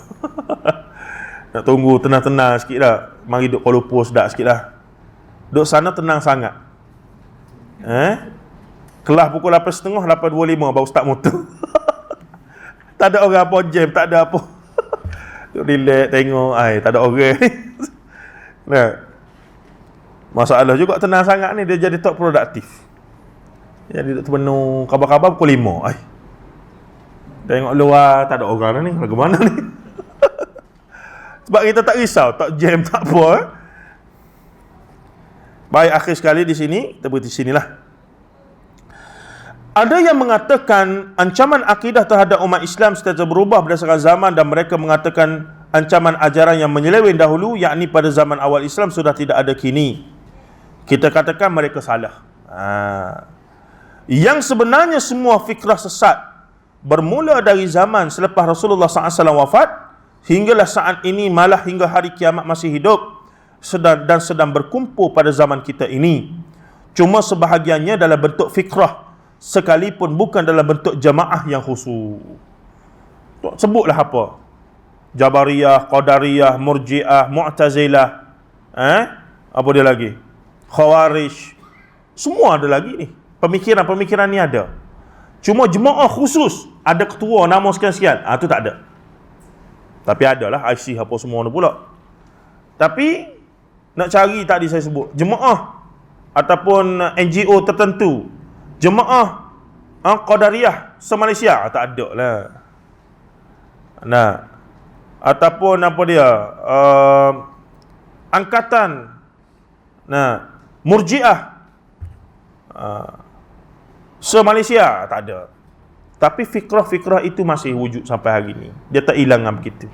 Nak tunggu tenang-tenang sikit dah. Mari duduk Kuala Lumpur sedap sikit lah. Duduk sana tenang sangat. Kelas pukul 8.30, 8.25 baru start motor. Tak ada orang apa jam, tak ada apa. Relax tengok, tak ada orang ni. Nah, masalah juga tenang sangat ni, dia jadi tak produktif. Jadi duduk terpenuh khabar-khabar pukul 5. Tengok luar, tak ada orang ni, ke mana ni? Sebab kita tak risau, tak jam, tak apa. Baik, akhir sekali di sini, kita berhenti sinilah. Ada yang mengatakan ancaman akidah terhadap umat Islam sentiasa berubah berdasarkan zaman, dan mereka mengatakan ancaman ajaran yang menyeleweng dahulu, yakni pada zaman awal Islam, sudah tidak ada kini. Kita katakan mereka salah. Yang sebenarnya semua fikrah sesat bermula dari zaman selepas Rasulullah SAW wafat, hinggalah saat ini, malah hingga hari kiamat masih hidup sedang berkumpul pada zaman kita ini. Cuma sebahagiannya dalam bentuk fikrah, sekalipun bukan dalam bentuk jamaah yang khusus. Sebutlah apa? Jabariyah, Qadariyah, Murji'ah, Mu'tazilah, apa dia lagi? Khawarij. Semua ada lagi ni. Pemikiran-pemikiran ni ada. Cuma jemaah khusus, ada ketua nama sekian-sekian, tu tak ada. Tapi adalah IC apa semua tu pula. Tapi nak cari tadi saya sebut, jemaah ataupun NGO tertentu, jemaah Qadariyah se-Malaysia, tak ada lah. Nah, ataupun apa dia, angkatan Murji'ah se-Malaysia, tak ada. Tapi fikrah-fikrah itu masih wujud sampai hari ini. Dia tak hilang begitu.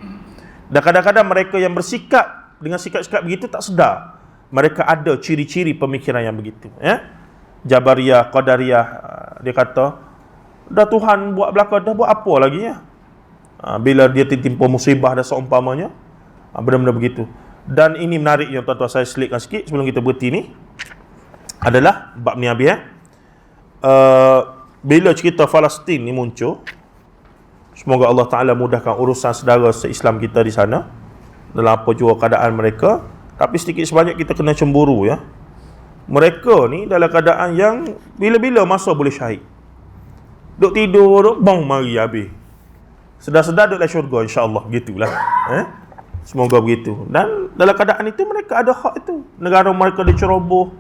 Dan kadang-kadang mereka yang bersikap dengan sikap-sikap begitu tak sedar mereka ada ciri-ciri pemikiran yang begitu. Jabariyah, Qadariyah, dia kata dah Tuhan buat belaka, dah buat apa lagi ya? Bila dia tertimpa musibah dan seumpamanya, benda-benda begitu. Dan ini menarik yang tuan-tuan, saya selitkan sikit sebelum kita berhenti ni, adalah bab ni habis. Bila cerita Palestin ni muncul, semoga Allah Ta'ala mudahkan urusan saudara se-Islam kita di sana dalam apa jua keadaan mereka. Tapi sedikit sebanyak kita kena cemburu ya. Mereka ni dalam keadaan yang bila-bila masa boleh syahid. Duk tidur, duk bang, mari habis. Sedar-sedar duduklah syurga, insya-Allah, gitulah. Semoga begitu. Dan dalam keadaan itu mereka ada hak itu. Negara mereka diceroboh,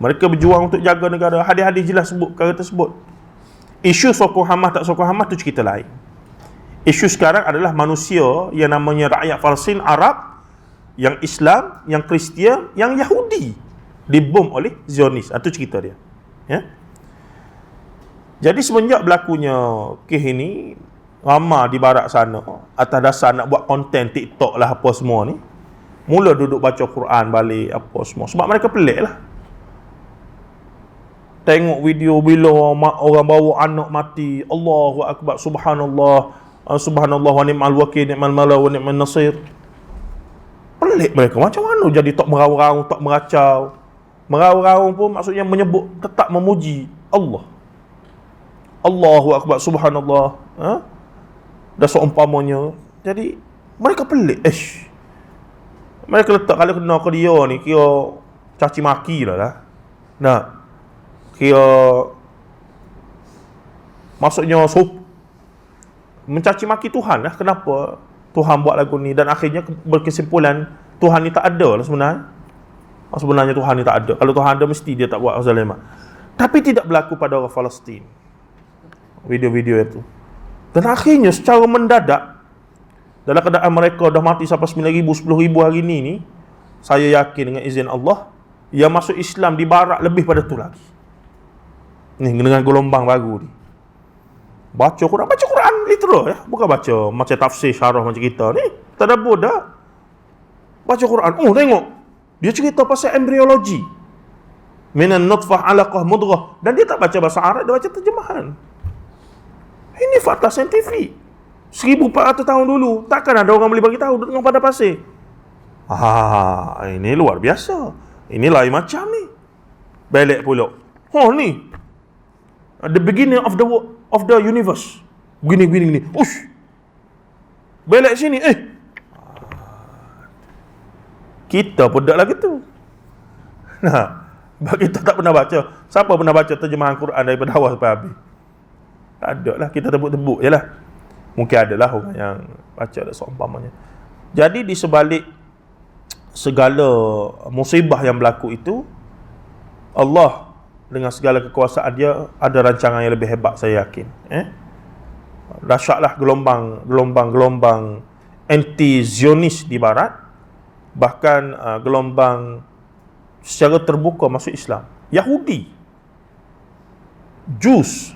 mereka berjuang untuk jaga negara. Hadis-hadis jelas sebut perkara tersebut. Isu sokong Hamas tak sokong Hamas tu cerita lain. Isu sekarang adalah manusia yang namanya rakyat Palestin, Arab, yang Islam, yang Kristian, yang Yahudi dibom oleh Zionis. Itu cerita dia. Ya. Jadi semenjak berlakunya kes ini, ramai di barat sana atas dasar nak buat konten TikTok lah apa semua ni, mula duduk baca Quran balik apa semua. Sebab mereka pelik lah. Tengok video bila orang bawa anak mati, Allahu Akbar, Subhanallah, Subhanallah wa ni'mal wakil, ni'mal mala wa ni'mal nasir. Pelik mereka. Macam mana jadi tak meraung-raung, tak meracau. Meraung-raung pun maksudnya menyebut, tetap memuji Allah. Allahu Akbar, Subhanallah. Dah seumpamanya. Jadi mereka pelik. Mereka letak kalau kena ke dia ni, kira caci maki lah. Nah, kira maksudnya mencaci maki Tuhan lah. Kenapa Tuhan buat lagu ni? Dan akhirnya berkesimpulan Tuhan ni tak ada lah sebenarnya. Sebenarnya Tuhan ni tak ada. Kalau Tuhan ada, mesti dia tak buat zalimah. Tapi tidak berlaku pada orang Palestin, video-video itu. Dan akhirnya secara mendadak, dalam keadaan mereka dah mati sampai 9,000, 10,000 hari ni, saya yakin dengan izin Allah, yang masuk Islam di barat lebih pada tu lagi. Ni dengan gelombang baru ni. Baca Quran literal ya, bukan baca macam tafsir syarah macam kita ni. Tadabbur dah. Baca Quran. Tengok. Dia cerita pasal embryologi. Minan nutfah alaqah mudghah, dan dia tak baca bahasa Arab, dia baca terjemahan. Ini fakta saintifik. 1400 tahun dulu, takkan ada orang boleh bagi tahu duduk dengan padang pasir. Ini luar biasa. Ini lain macam ni. Belek pula. Ni the beginning of the universe. Gini. Ush. Belek sini. Kita pun tak lagi tu. Kita tak pernah baca. Siapa pernah baca terjemahan Quran daripada awal sampai habis? Tak ada lah. Kita tebuk-tebuk je lah. Mungkin adalah orang yang baca dan seumpamanya. Jadi di sebalik segala musibah yang berlaku itu, Allah dengan segala kekuasaan dia ada rancangan yang lebih hebat, saya yakin. Dahsyatlah gelombang anti-Zionis di barat, bahkan gelombang secara terbuka masuk Islam. Yahudi, Jus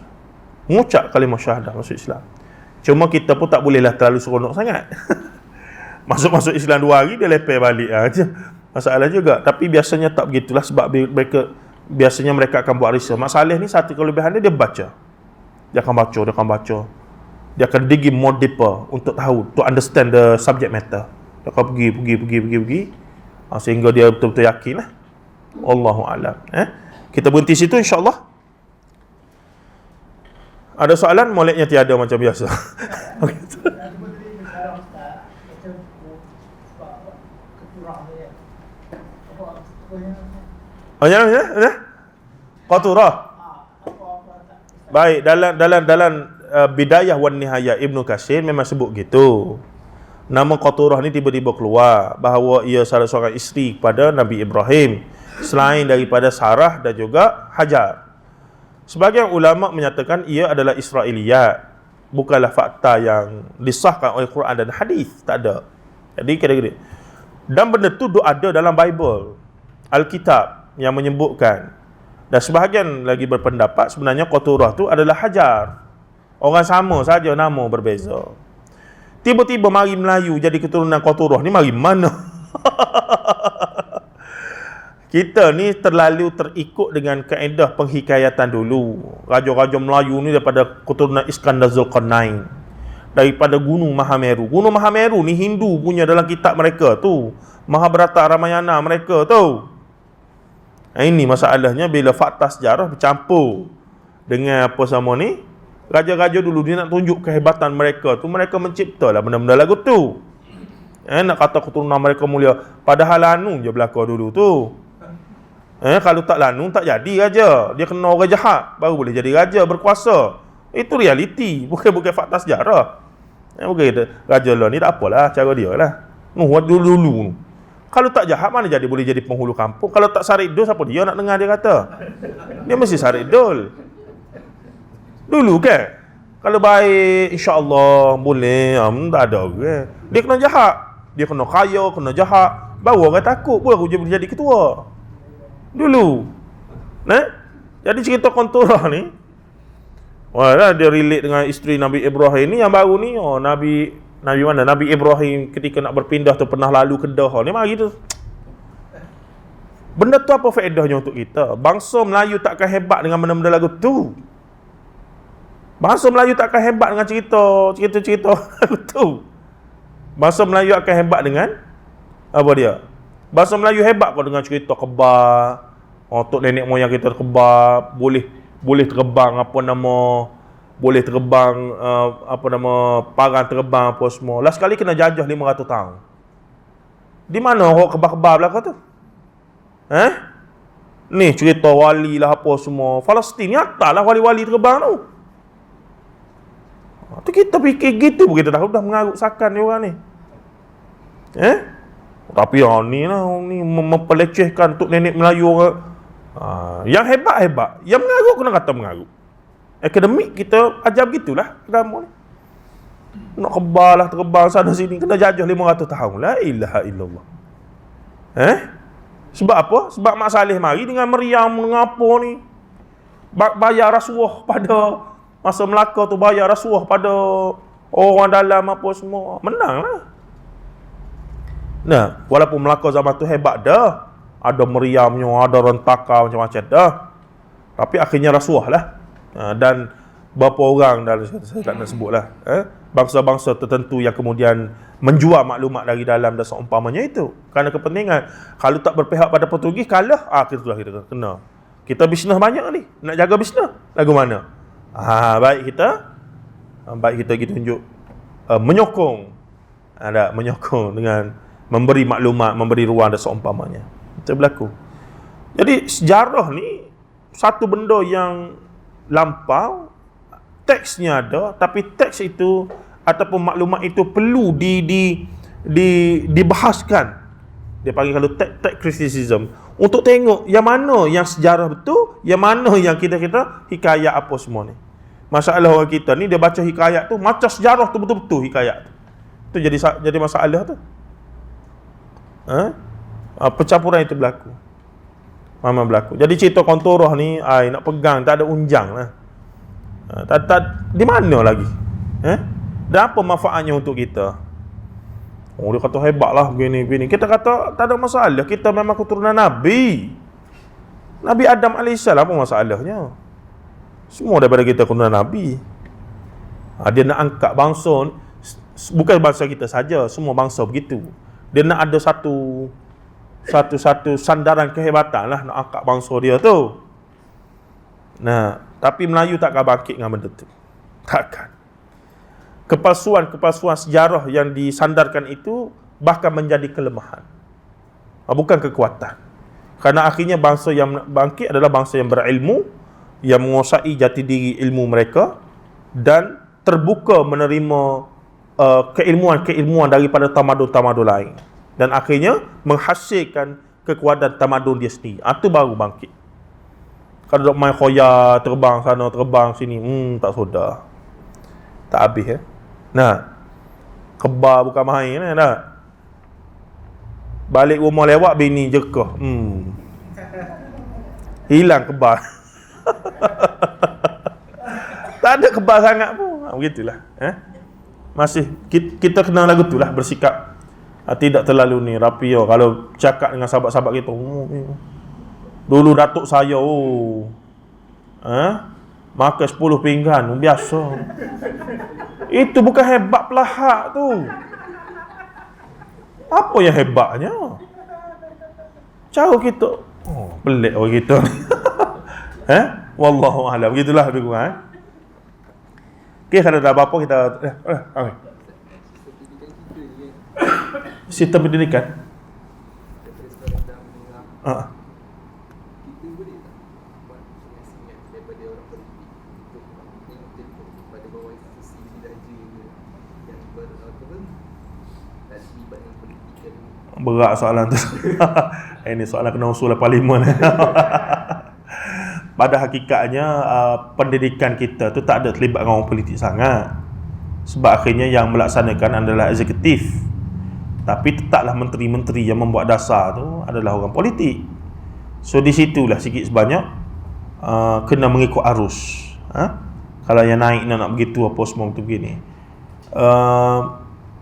mengucap kalimah syahadah masuk Islam. Cuma kita pun tak bolehlah terlalu seronok sangat. Masuk Islam 2 hari dia lepeh balik aja. Masalah juga. Tapi biasanya tak begitulah, sebab mereka akan buat research. Mak Saleh ni satu kelebihan dia baca. Dia akan baca. Dia akan dig more deeper untuk tahu, to understand the subject matter. Dia akan pergi sehingga dia betul-betul yakin lah. Allahu a'lam. Kita berhenti situ insya-Allah. Ada soalan? Moleknya tiada macam biasa. Okey. Ya? Qaturah. Baik, dalam Bidayah wan Nihayah Ibnu Katsir memang sebut gitu. Nama Qaturah ni tiba-tiba keluar bahawa ia salah seorang isteri kepada Nabi Ibrahim selain daripada Sarah dan juga Hajar. Sebahagian ulama menyatakan ia adalah Israiliyat, bukanlah fakta yang disahkan oleh Quran dan hadis, tak ada. Jadi kira-kira. Dan benda tu ada dalam Bible, Alkitab yang menyebutkan. Dan sebahagian lagi berpendapat sebenarnya Qaturah tu adalah Hajar. Orang sama saja, nama berbeza. Tiba-tiba mari Melayu jadi keturunan Qaturah ni mari mana? Kita ni terlalu terikut dengan kaedah penghikayatan dulu. Raja-raja Melayu ni daripada keturunan Iskandar Zulkarnain, daripada Gunung Mahameru. Gunung Mahameru ni Hindu punya dalam kitab mereka tu, Mahabharata Ramayana mereka tu. Ini masalahnya bila fakta sejarah bercampur dengan apa sama ni. Raja-raja dulu dia nak tunjuk kehebatan mereka tu, mereka menciptalah benda-benda lagu tu. Nak kata keturunan mereka mulia, padahal lanu je belaka dulu tu. Kalau tak lanu tak jadi raja. Dia kena orang jahat baru boleh jadi raja berkuasa. Itu realiti, bukan fakta sejarah. Bukan raja lah ni tak apalah cara dia lah. Dulu. Kalau tak jahat mana jadi boleh jadi penghulu kampung. Kalau tak sarik dol, siapa dia nak dengar dia kata? Dia mesti sarik dol. Dulu kan, kalau baik insya-Allah boleh, tak ada orang. Dia kena jahat, dia kena kaya, kena jahat, baru orang takut, baru dia boleh jadi ketua. Dulu. Jadi cerita Qaturah ni, dia relate dengan isteri Nabi Ibrahim ni yang baru ni. Nabi mana? Nabi Ibrahim ketika nak berpindah tu pernah lalu Kedah ni, mari tu. Benda tu apa faedahnya untuk kita? Bangsa Melayu takkan hebat dengan benda-benda lagu tu. Bangsa Melayu tak akan hebat dengan cerita-cerita tu. Bangsa Melayu akan hebat dengan apa dia? Bangsa Melayu hebat kau dengan cerita kebal. Tok nenek moyang kita kebal, boleh terbang boleh terbang parang terbang apa semua. Last kali kena jajah 500 tahun. Di mana orang kebal-kebal belaka tu? Ni cerita wali lah apa semua. Palestin nyatalah wali-wali terbang tu. Tu kita fikir gitu, kita dah mengarut sakan ni orang ni. Tapi ni mempelecehkan tok nenek Melayu orang. Yang hebat-hebat, yang mengarut kena kata mengarut. Akademik kita ajar begitulah agama ni. Nak kebal lah terbang sana sini kena jajah 500 tahun. La ilaha illallah. Sebab apa? Sebab Mak Saleh mari dengan meriam mengapa ni. Bayar rasuah pada masa Melaka tu, bayar rasuah pada orang dalam apa semua. Menang lah. Walaupun Melaka zaman tu hebat dah, ada meriamnya, ada rentaka macam-macam dah, tapi akhirnya rasuah lah. Dan berapa orang dah, saya tak nak sebut lah, bangsa-bangsa tertentu yang kemudian menjual maklumat dari dalam dan seumpamanya itu kerana kepentingan. Kalau tak berpihak pada Portugis, kalah, akhirnya kita kena. Kita bisnes banyak ni, nak jaga bisnes lagu mana? Baik kita gitu tunjuk menyokong dengan memberi maklumat, memberi ruang dan seumpamanya. Itu berlaku. Jadi sejarah ni satu benda yang lampau, teksnya ada, tapi teks itu ataupun maklumat itu perlu dibahaskan. Dia panggil kalau teks criticism, untuk tengok yang mana yang sejarah betul, yang mana yang kita hikayat apa semua ni. Masalah orang kita ni, dia baca hikayat tu macam sejarah tu betul-betul hikayat tu. Itu jadi masalah tu. Percampuran itu berlaku. Memang berlaku. Jadi cerita Qaturah ni nak pegang tak ada unjang lah. Di mana lagi? Dan apa manfaatnya untuk kita? Dia kata hebatlah begini. Kita kata tak ada masalah. Kita memang keturunan Nabi Adam AS. Apa masalahnya? Semua daripada kita keturunan Nabi. Dia nak angkat bangsa, bukan bangsa kita saja, semua bangsa begitu. Dia nak ada satu sandaran kehebatan lah nak angkat bangsa dia tu. Nah, tapi Melayu takkan bangkit dengan benda tu. Takkan. Kepalsuan sejarah yang disandarkan itu bahkan menjadi kelemahan, bukan kekuatan. Kerana akhirnya bangsa yang bangkit adalah bangsa yang berilmu, yang menguasai jati diri ilmu mereka dan terbuka menerima keilmuan daripada tamadun-tamadun lain, dan akhirnya menghasilkan kekuatan tamadun dia sendiri. Itu baru bangkit. Kalau dok main khoya, terbang sana terbang sini, tak sudah, tak habis. Nah, kebar bukan main dah. Balik rumah lewat bini jekah. Hilang kebar. Tak ada kebar sangat pun. Begitulah. Masih kita kenal lagu tu lah, bersikap tidak terlalu ni rapi. Kalau cakap dengan sahabat-sahabat kita, dulu datuk saya makan 10 pinggan biasa. Itu bukan hebat pelahak tu. Apa yang hebatnya? Cara kita pelik orang kita. Wallahu a'lam. Begitulah lebih kurang. Okey, kalau ada apa-apa kita sistem pendidikan. Berat soalan tu. Ini soalan kena usul parlimen. Pada hakikatnya pendidikan kita tu tak ada terlibat dengan orang politik sangat. Sebab akhirnya yang melaksanakan adalah eksekutif. Tapi tetaplah menteri-menteri yang membuat dasar tu adalah orang politik. So di situlah sikit sebanyak kena mengikut arus. Kalau yang naik nak begitu apa semua tu begini.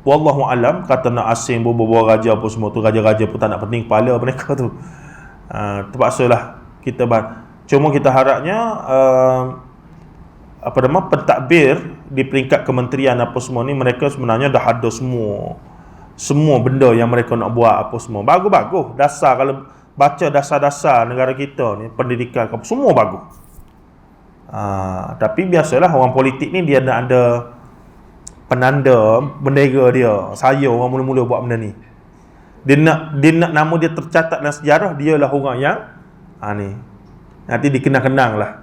Wallahu alam, kata nak asing bawa raja apa semua tu, raja-raja pun tak nak pening kepala mereka tu. Terpaksalah kita cuma kita harapnya pentadbir di peringkat kementerian apa semua ni, mereka sebenarnya dah ada semua benda yang mereka nak buat apa semua. Bagus-bagus. Dasar, kalau baca dasar-dasar negara kita ni, pendidikan apa semua bagus. Tapi biasalah orang politik ni dia nak ada penanda bendera dia. Saya orang mula-mula buat benda ni. Dia nak nama dia tercatat dalam sejarah, dialah orang yang ni. Nanti dikenang-kenang lah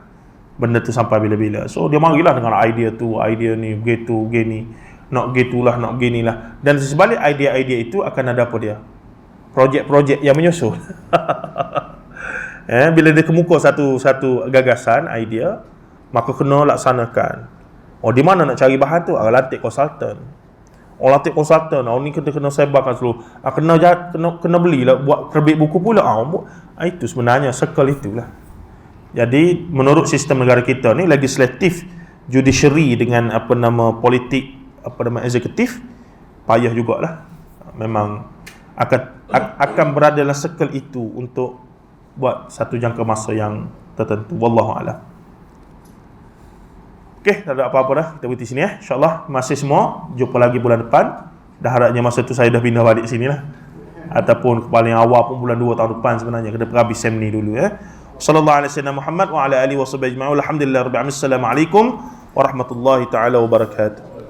benda tu sampai bila-bila. So dia marilah dengan idea tu, idea ni, begitu, begini, nak begitulah, nak beginilah. Dan sebalik idea-idea itu akan ada apa dia? Projek-projek yang menyusul. Bila dia kemuka satu gagasan, idea, maka kena laksanakan. Di mana nak cari bahan tu? Lantik konsultan. Lantik konsultan. Ni kena sebarkan seluruh. Kena belilah, buat terbit buku pula. Itu sebenarnya circle itulah. Jadi menurut sistem negara kita ni, legislatif, judiciary dengan politik, eksekutif, payah jugalah. Memang akan berada dalam circle itu untuk buat satu jangka masa yang tertentu. Wallahu a'lam. Okey, tak ada apa-apa dah. Kita berhenti sini InsyaAllah masih semua. Jumpa lagi bulan depan. Dah harapnya masa tu saya dah pindah balik sini lah. Ataupun paling awal pun bulan 2 tahun depan sebenarnya. Kena perhabis sem ni dulu Sallallahu alaihi wasallam Muhammad wa ala alihi wa sahbihi ajma'in. Alhamdulillah rabbil alamin. Assalamualaikum warahmatullahi taala wabarakatuh.